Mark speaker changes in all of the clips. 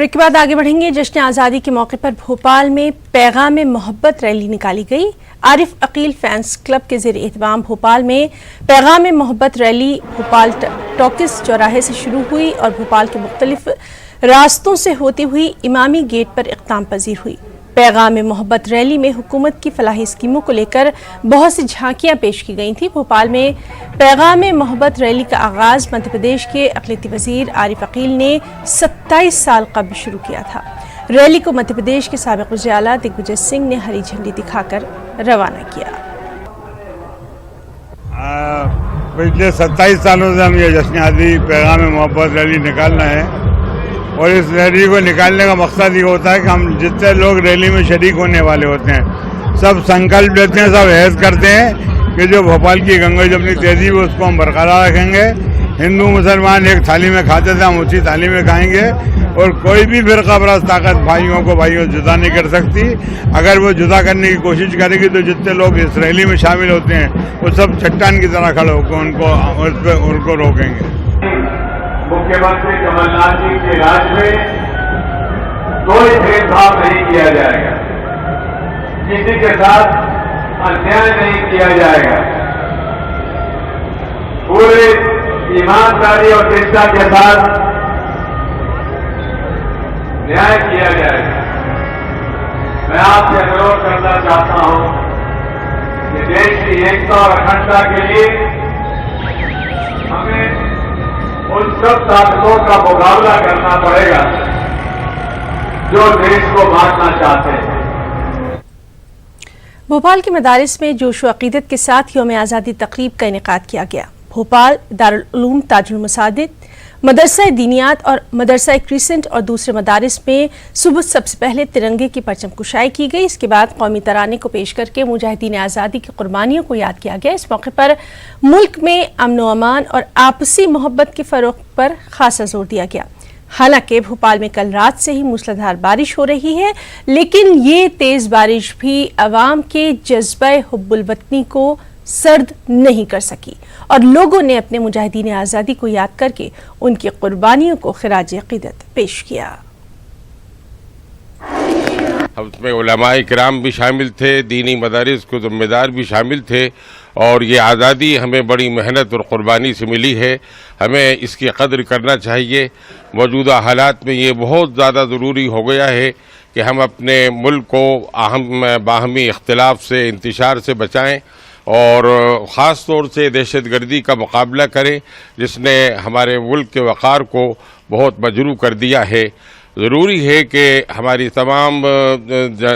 Speaker 1: Break के बाद आगे बढ़ेंगे। जश्न आज़ादी के मौके पर भोपाल में पैगाम मोहब्बत रैली निकाली गई। आरिफ अकील फैंस क्लब के ज़ेर एहतमाम भोपाल में पैगाम मोहब्बत रैली भोपाल टॉकिस चौराहे से शुरू हुई और भोपाल के मुख्तलिफ रास्तों से होती हुई इमामी गेट पर इख्तिताम पजीर हुई। पैगाम मोहब्बत रैली में हुकूमत की फलाही स्कीमों को लेकर बहुत सी झांकियां पेश की गई थी। भोपाल में पैगाम मोहब्बत रैली का आगाज मध्य प्रदेश के अक़लियती वज़ीर आरिफ अकील ने 27 साल कबल शुरू किया था। रैली को मध्य प्रदेश के साबिक़ वज़ीर आला दिग्विजय सिंह ने हरी झंडी दिखाकर रवाना किया।
Speaker 2: पिछले 27 सालों से हम ये जश्न आज़ादी पैगाम मोहब्बत रैली निकाल रहे हैं और इस रैली को निकालने का मकसद ये होता है कि हम जितने लोग रैली में शरीक होने वाले होते हैं सब संकल्प लेते हैं, सब अहद करते हैं कि जो भोपाल की गंगा जमनी तहजीब है उसको हम बरकरार रखेंगे। हिंदू मुसलमान एक थाली में खाते थे, हम उसी थाली में खाएंगे और कोई भी फिरका परस्त ताकत भाइयों को जुदा नहीं कर सकती। अगर वो जुदा करने की कोशिश करेगी तो जितने लोग इस रैली में शामिल होते हैं वो सब चट्टान की तरह खड़े होकर उनको रोकेंगे।
Speaker 3: मुख्यमंत्री कमलनाथ जी के राज में कोई भेदभाव नहीं किया जाएगा, किसी के साथ अन्याय नहीं किया जाएगा, पूरे ईमानदारी और निष्ठा के साथ न्याय किया जाएगा। मैं आपसे अनुरोध करना चाहता हूं कि देश की एकता और अखंडता के लिए हमें उन सब ताकतों का मुकाबला करना पड़ेगा जो देश को बांटना चाहते हैं।
Speaker 1: भोपाल के मदारिस में जोश व अकीदत के साथ यौम आज़ादी तकरीब का इनेकाद किया गया। भोपाल दारुल उलूम ताजुल मसाजिद, मदरसा दीनियात और मदरसा क्रिसेंट और दूसरे मदारिस में सुबह सबसे पहले तिरंगे की परचम कुशाई की गई। इसके बाद कौमी तराने को पेश करके मुजाहिदीन आज़ादी की कुर्बानियों को याद किया गया। इस मौके पर मुल्क में अमन व अमान और आपसी मोहब्बत के फ़रोग़ पर खासा जोर दिया गया। हालांकि भोपाल में कल रात से ही मूसलाधार बारिश हो रही है, लेकिन ये तेज़ बारिश भी अवाम के जज्बे हुब्बुल वतनी को सर्द नहीं कर सकी और लोगों ने अपने मुजाहिदीन आज़ादी को याद करके उनकी कुर्बानियों को खिराज अक़ीदत पेश किया।
Speaker 4: उसमें उलमाए किराम भी शामिल थे, दीनी मदारिस को ज़िम्मेदार भी शामिल थे और ये आज़ादी हमें बड़ी मेहनत और क़ुरबानी से मिली है। हमें इसकी कदर करना चाहिए। मौजूदा हालात में ये बहुत ज़्यादा ज़रूरी हो गया है कि हम अपने मुल्क को बाहमी इख्तिलाफ से, इंतशार से बचाएँ और ख़ास तौर से दहशतगर्दी का मुकाबला करें जिसने हमारे मुल्क के वक़ार को बहुत मजरूह कर दिया है। ज़रूरी है कि हमारी तमाम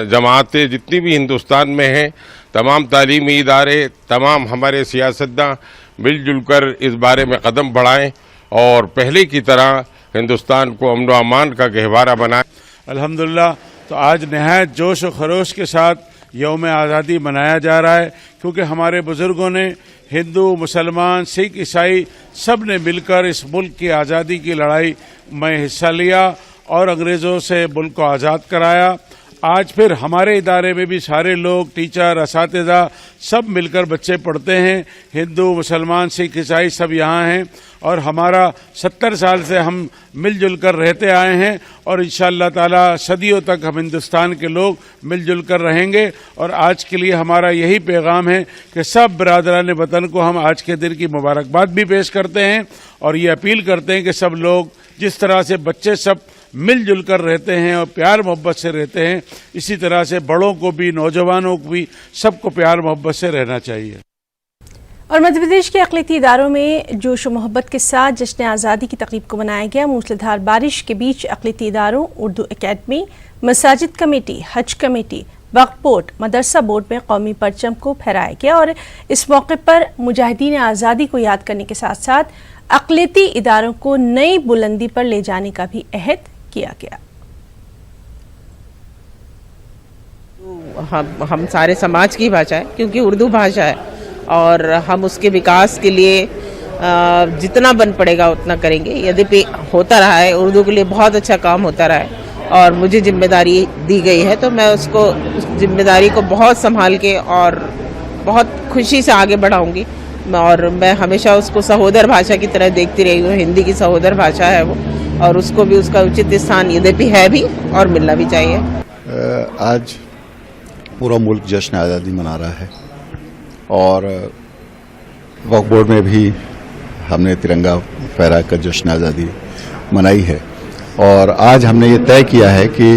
Speaker 4: जमातें जितनी भी हिंदुस्तान में हैं, तमाम तालीमी इदारे, तमाम हमारे सियासतदान मिलजुल कर इस बारे में कदम बढ़ाएं और पहले की तरह हिंदुस्तान को अमन व अमान का गहवारा बनाएं।
Speaker 5: अल्हम्दुलिल्लाह, तो आज नहायत जोश व खरोश के साथ यौम आज़ादी मनाया जा रहा है क्योंकि हमारे बुज़ुर्गों ने, हिंदू, मुसलमान, सिख, ईसाई सब ने मिलकर इस मुल्क की आज़ादी की लड़ाई में हिस्सा लिया और अंग्रेज़ों से मुल्क को आज़ाद कराया। आज फिर हमारे इदारे में भी सारे लोग, टीचर, असातिज़ा सब मिलकर बच्चे पढ़ते हैं। हिंदू, मुसलमान, सिख, ईसाई सब यहाँ हैं और हमारा 70 साल से हम मिलजुल कर रहते आए हैं और इंशाअल्लाह ताला सदियों तक हम हिंदुस्तान के लोग मिलजुल कर रहेंगे। और आज के लिए हमारा यही पैगाम है कि सब बिरादरान वतन को हम आज के दिन की मुबारकबाद भी पेश करते हैं और ये अपील करते हैं कि सब लोग जिस तरह से बच्चे सब मिलजुल कर रहते हैं और प्यार मोहब्बत से रहते हैं, इसी तरह से बड़ों को भी, नौजवानों को भी, सबको प्यार मोहब्बत से रहना चाहिए।
Speaker 1: और मध्य प्रदेश के अक़लियती इदारों में जोश व मोहब्बत के साथ जश्न आज़ादी की तक़रीब को मनाया गया। मूसलाधार बारिश के बीच अक़लियती इदारों, उर्दू अकेडमी, मसाजिद कमेटी, हज कमेटी, वक्फ बोर्ड, मदरसा बोर्ड में कौमी परचम को फहराया गया और इस मौके पर मुजाहिदीन आज़ादी को याद करने के साथ साथ अक़लियती इदारों को नई बुलंदी पर ले जाने का भी अहद किया गया।
Speaker 6: हम सारे समाज की भाषा है क्योंकि उर्दू भाषा है और हम उसके विकास के लिए जितना बन पड़ेगा उतना करेंगे। यद्यपि होता रहा है, उर्दू के लिए बहुत अच्छा काम होता रहा है और मुझे जिम्मेदारी दी गई है तो मैं उस जिम्मेदारी को बहुत संभाल के और बहुत खुशी से आगे बढ़ाऊंगी और मैं हमेशा उसको सहोदर भाषा की तरह देखती रही हूँ। हिंदी की सहोदर भाषा है वो, और उसको भी उसका उचित स्थान यद्यपि है भी और मिलना भी चाहिए।
Speaker 7: आज पूरा मुल्क जश्न आज़ादी मना रहा है और वक्फ बोर्ड में भी हमने तिरंगा फहरा कर जश्न आज़ादी मनाई है। और आज हमने ये तय किया है कि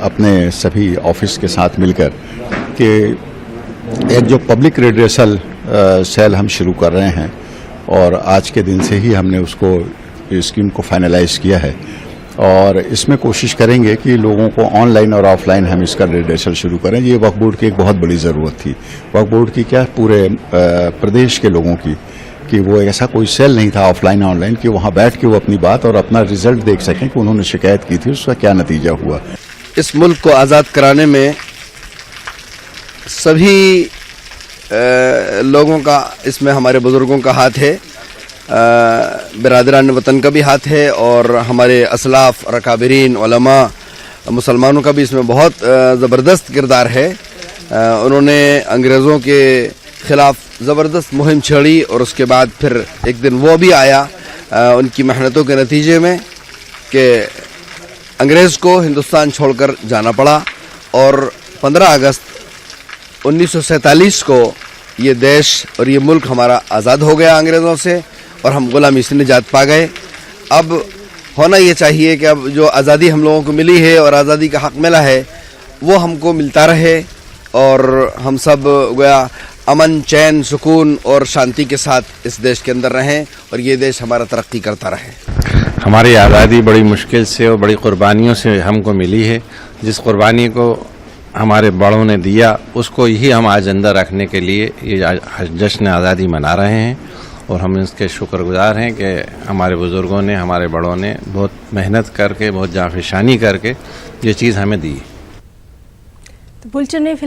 Speaker 7: अपने सभी ऑफिस के साथ मिलकर कि एक जो पब्लिक रिड्रेसल सेल हम शुरू कर रहे हैं और आज के दिन से ही हमने उसको स्कीम को फाइनलाइज किया है और इसमें कोशिश करेंगे कि लोगों को ऑनलाइन और ऑफलाइन हम इसका रिड्रेसल शुरू करें। ये वक्फ बोर्ड की एक बहुत बड़ी ज़रूरत थी, वक्फ बोर्ड की क्या पूरे प्रदेश के लोगों की, कि वो ऐसा कोई सेल नहीं था ऑफलाइन ऑनलाइन कि वहाँ बैठ के वो अपनी बात और अपना रिजल्ट देख सकें कि उन्होंने शिकायत की थी उसका क्या नतीजा हुआ।
Speaker 8: इस मुल्क को आज़ाद कराने में सभी लोगों का, इसमें हमारे बुज़ुर्गों का हाथ है, बिरादरान वतन का भी हाथ है और हमारे असलाफ, रकाबिरीन, उलमा, मुसलमानों का भी इसमें बहुत ज़बरदस्त किरदार है। उन्होंने अंग्रेज़ों के ख़िलाफ़ ज़बरदस्त मुहिम छेड़ी और उसके बाद फिर एक दिन वो भी आया उनकी मेहनतों के नतीजे में कि अंग्रेज़ को हिंदुस्तान छोड़कर जाना पड़ा और 15 अगस्त 1947 को ये देश और ये मुल्क हमारा आज़ाद हो गया अंग्रेज़ों से और हम गुलामी से निजात पा गए। अब होना ये चाहिए कि अब जो आज़ादी हम लोगों को मिली है और आज़ादी का हक़ मिला है वो हमको मिलता रहे और हम सब गोया अमन, चैन, सुकून और शांति के साथ इस देश के अंदर रहें और ये देश हमारा तरक्की करता रहे।
Speaker 9: हमारी आज़ादी बड़ी मुश्किल से और बड़ी कुर्बानियों से हमको मिली है। जिस कुर्बानी को हमारे बड़ों ने दिया उसको ही हम आज अंदर रखने के लिए ये जश्न आज़ादी मना रहे हैं और हम इसके शुक्रगुजार हैं कि हमारे बुज़ुर्गों ने, हमारे बड़ों ने बहुत मेहनत करके, बहुत जाफिशानी करके ये चीज़ हमें दी।
Speaker 1: तो बुलेटिन में